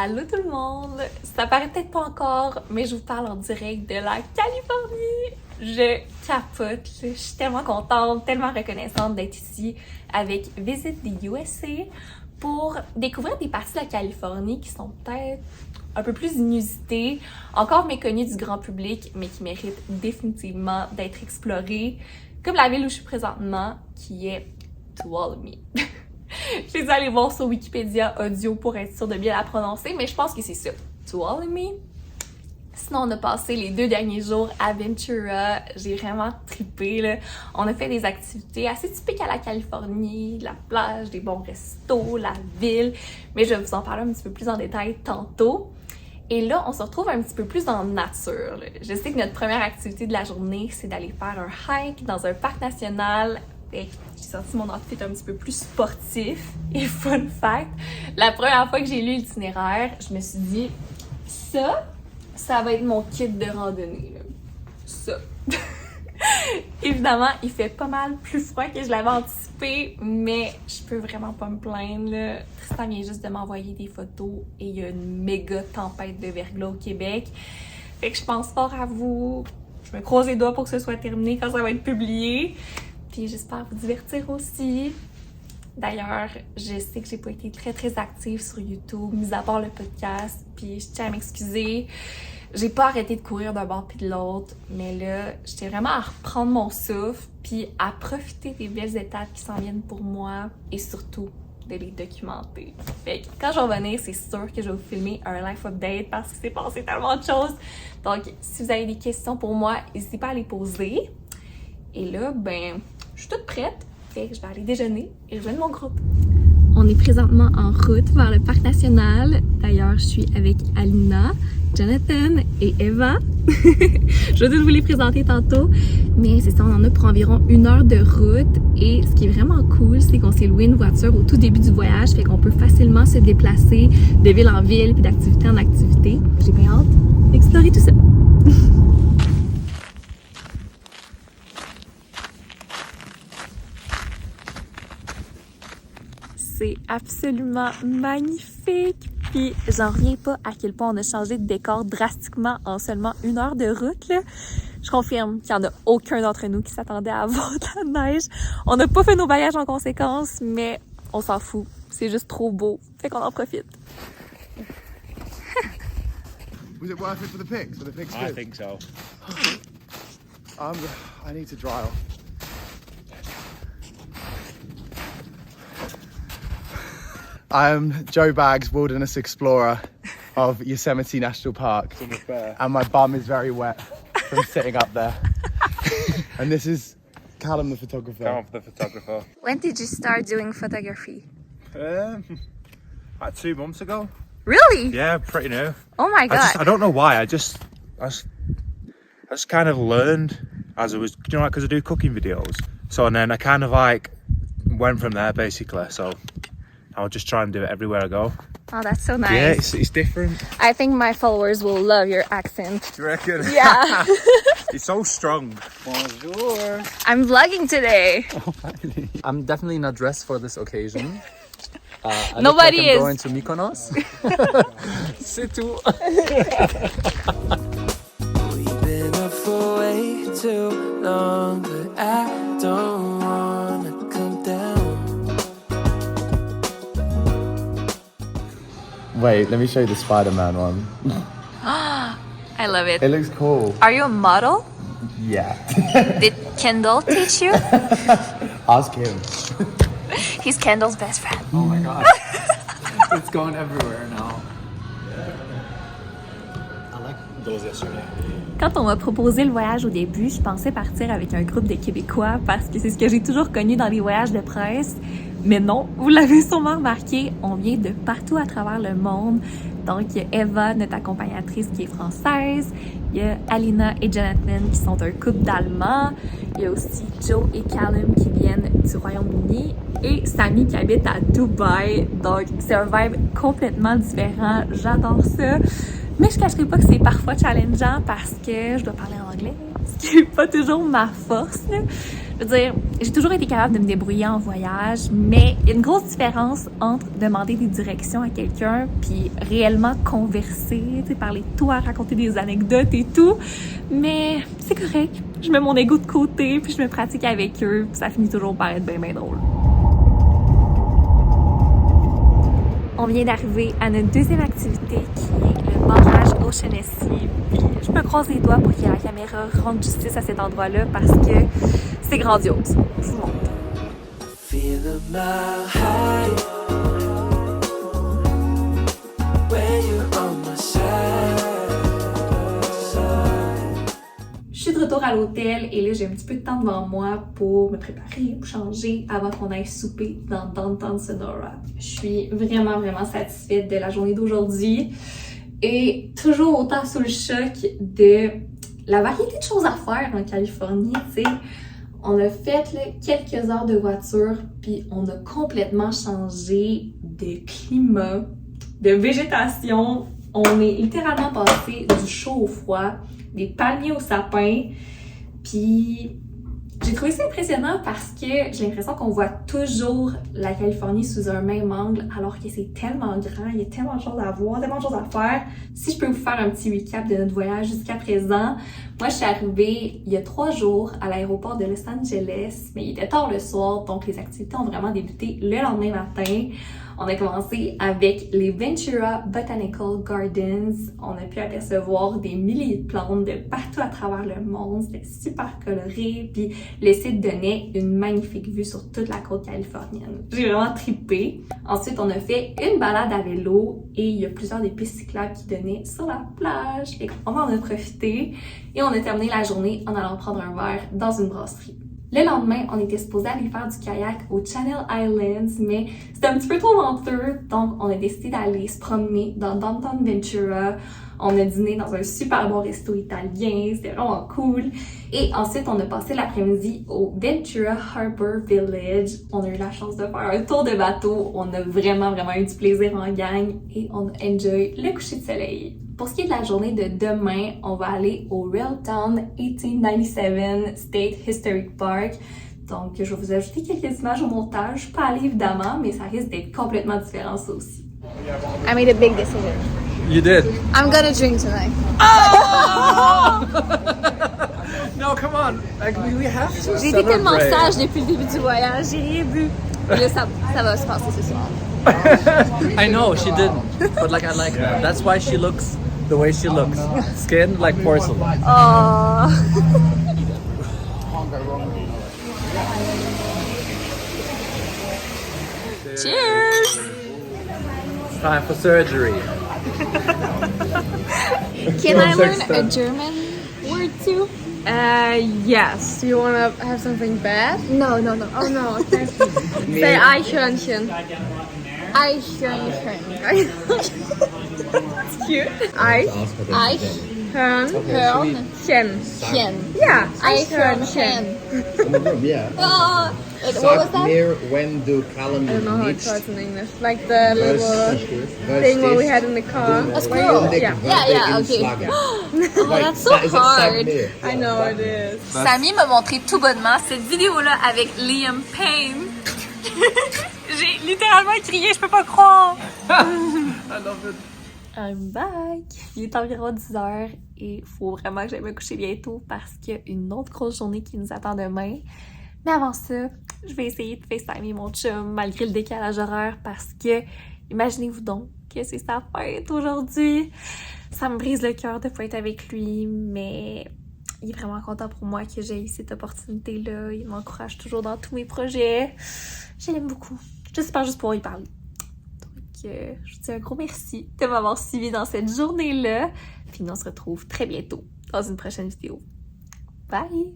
Allô tout le monde! Ça paraît peut-être pas encore, mais je vous parle en direct de la Californie! Je capote, je suis tellement contente, tellement reconnaissante d'être ici avec Visit the USA pour découvrir des parties de la Californie qui sont peut-être un peu plus inusitées, encore méconnues du grand public, mais qui méritent définitivement d'être explorées, comme la ville où je suis présentement, qui est Tuolumne. J'ai dû aller voir sur Wikipédia audio pour être sûre de bien la prononcer, mais je pense que c'est ça, Tuolumne. Sinon, on a passé les 2 derniers jours à Ventura. J'ai vraiment trippé, là. On a fait des activités assez typiques à la Californie, la plage, des bons restos, la ville. Mais je vais vous en parler un petit peu plus en détail tantôt. Et là, on se retrouve un petit peu plus dans la nature, là. Je sais que notre première activité de la journée, c'est d'aller faire un hike dans un parc national. J'ai sorti mon outfit un petit peu plus sportif. Et fun fact, la première fois que j'ai lu l'itinéraire, je me suis dit, ça va être mon kit de randonnée, là. Ça. Évidemment, il fait pas mal plus froid que je l'avais anticipé, mais je peux vraiment pas me plaindre, là. Tristan vient juste de m'envoyer des photos et il y a une méga tempête de verglas au Québec. Fait que je pense fort à vous. Je me croise les doigts pour que ce soit terminé quand ça va être publié. Puis j'espère vous divertir aussi. D'ailleurs, je sais que j'ai pas été très active sur YouTube, mis à part le podcast, puis je tiens à m'excuser. J'ai pas arrêté de courir d'un bord puis de l'autre, mais là, j'étais vraiment à reprendre mon souffle, puis à profiter des belles étapes qui s'en viennent pour moi, et surtout de les documenter. Fait que quand je vais revenir, c'est sûr que je vais vous filmer un life update parce que c'est passé tellement de choses. Donc, si vous avez des questions pour moi, n'hésitez pas à les poser. Et là, ben, je suis toute prête. Fait que je vais aller déjeuner et rejoindre mon groupe. On est présentement en route vers le parc national. D'ailleurs, je suis avec Alina, Jonathan et Eva. Je vais vous les présenter tantôt, mais c'est ça, on en a pour environ 1 heure de route. Et ce qui est vraiment cool, c'est qu'on s'est loué une voiture au tout début du voyage, fait qu'on peut facilement se déplacer de ville en ville puis d'activité en activité. J'ai bien hâte d'explorer tout ça. C'est absolument magnifique! Puis j'en reviens pas à quel point on a changé de décor drastiquement en seulement 1 heure de route, là. Je confirme qu'il y en a aucun d'entre nous qui s'attendait à avoir de la neige. On n'a pas fait nos bagages en conséquence, mais on s'en fout. C'est juste trop beau. Fait qu'on en profite. Was it worth it for the pics? Were the pics good? I think so. I need to dry off. I'm Joe Baggs, Wilderness Explorer of Yosemite National Park, and my bum is very wet from sitting up there. And this is Callum, the photographer. Callum, the photographer. When did you start doing photography? About 2 months ago. Really? Yeah, pretty new. Oh my god. I don't know why. I just kind of learned as I was, you know, because I do cooking videos. So and then I kind of like went from there basically. So I'll just try and do it everywhere I go. Oh, that's so nice. Yeah, it's different. I think my followers will love your accent. Do you reckon? Yeah. It's so strong. Bonjour. I'm vlogging today. I'm definitely not dressed for this occasion. I Nobody look like is. I'm going to Mykonos. C'est tout. We've been up for way too long, but I don't wanna come down. Wait, let me show you the Spider-Man one. I love it. It looks cool. Are you a model? Yeah. Did Kendall teach you? Ask him. He's Kendall's best friend. Oh my god. It's going everywhere now. I like those yesterday. Quand on m'a proposé le voyage au début, je pensais partir avec un groupe de Québécois parce que c'est ce que j'ai toujours connu dans les voyages de presse. Mais non, vous l'avez sûrement remarqué, on vient de partout à travers le monde. Donc, il y a Eva, notre accompagnatrice qui est française. Il y a Alina et Jonathan qui sont un couple d'Allemands. Il y a aussi Joe et Callum qui viennent du Royaume-Uni. Et Samy qui habite à Dubaï. Donc, c'est un vibe complètement différent. J'adore ça. Mais je ne cacherai pas que c'est parfois challengeant parce que je dois parler en anglais, ce qui n'est pas toujours ma force, là. Je veux dire, j'ai toujours été capable de me débrouiller en voyage, mais il y a une grosse différence entre demander des directions à quelqu'un puis réellement converser, tu sais, parler de toi, raconter des anecdotes et tout. Mais c'est correct, je mets mon ego de côté puis je me pratique avec eux, puis ça finit toujours par être bien drôle. On vient d'arriver à notre deuxième activité qui est le barrage O'Shaughnessy. Puis je me croise les doigts pour que la caméra rende justice à cet endroit-là parce que c'est grandiose. Je vous montre. Feel a mile high when you're on my side. Je suis de retour à l'hôtel et là j'ai un petit peu de temps devant moi pour me préparer, pour changer avant qu'on aille souper dans Downtown Sonora. Je suis vraiment satisfaite de la journée d'aujourd'hui et toujours autant sous le choc de la variété de choses à faire en Californie, tu sais. On a fait là, quelques heures de voiture puis on a complètement changé de climat, de végétation. On est littéralement passé du chaud au froid, des palmiers aux sapins. Puis j'ai trouvé ça impressionnant parce que j'ai l'impression qu'on voit toujours la Californie sous un même angle alors que c'est tellement grand, il y a tellement de choses à voir, tellement de choses à faire. Si je peux vous faire un petit recap de notre voyage jusqu'à présent, moi je suis arrivée il y a 3 jours à l'aéroport de Los Angeles, mais il était tard le soir, donc les activités ont vraiment débuté le lendemain matin. On a commencé avec les Ventura Botanical Gardens. On a pu apercevoir des milliers de plantes de partout à travers le monde. C'était super coloré. Puis le site donnait une magnifique vue sur toute la côte californienne. J'ai vraiment trippé. Ensuite, on a fait une balade à vélo et il y a plusieurs des pistes cyclables qui donnaient sur la plage. Et on en a profité. Et on a terminé la journée en allant prendre un verre dans une brasserie. Le lendemain, on était supposé aller faire du kayak au Channel Islands, mais c'était un petit peu trop venteux, donc on a décidé d'aller se promener dans Downtown Ventura. On a dîné dans un super bon resto italien, c'était vraiment cool. Et ensuite, on a passé l'après-midi au Ventura Harbor Village. On a eu la chance de faire un tour de bateau. On a vraiment eu du plaisir en gang et on a enjoy le coucher de soleil. Pour ce qui est de la journée de demain, on va aller au Railtown 1897 State Historic Park. Donc, je vais vous ajouter quelques images au montage. Pas allé évidemment, mais ça risque d'être complètement différent ça aussi. I made a big decision. You did. I'm gonna drink tonight. No, come on. Like, we have to J'ai été tellement celebrate. sage depuis le début du voyage, j'ai rien bu. Et là, ça va se passer ce soir. I know she didn't, but like I like her. That's why she looks the way she looks. Skin like porcelain. Oh. Cheers! It's time for surgery. Can I learn a German word too? Yes. Do you want to have something bad? No. Oh no. Okay. Say Eichhörnchen. Eichhörnchen. It's cute. Eichhörnchen. Eichhörnchen. Yeah. Eichhörnchen. Yeah. Oh, what was that? Mir, when du Kalem I don't know how it nicht starts in English. Like the little thing what we had in the car. A squirrel. Yeah. Yeah, okay. Oh, that's so hard. I know it is. Samy m'a montré tout bonnement cette vidéo-là avec Liam Payne. J'ai littéralement crié, je peux pas croire! I love it. I'm back! Il est environ 10h et il faut vraiment que j'aille me coucher bientôt parce qu'il y a une autre grosse journée qui nous attend demain. Mais avant ça, je vais essayer de FaceTimer mon chum malgré le décalage horaire parce que, imaginez-vous donc que c'est sa fête aujourd'hui. Ça me brise le cœur de pas être avec lui, mais il est vraiment content pour moi que j'ai eu cette opportunité-là. Il m'encourage toujours dans tous mes projets. Je l'aime beaucoup. J'espère juste pouvoir y parler. Donc, je vous dis un gros merci de m'avoir suivi dans cette journée-là. Puis on se retrouve très bientôt dans une prochaine vidéo. Bye!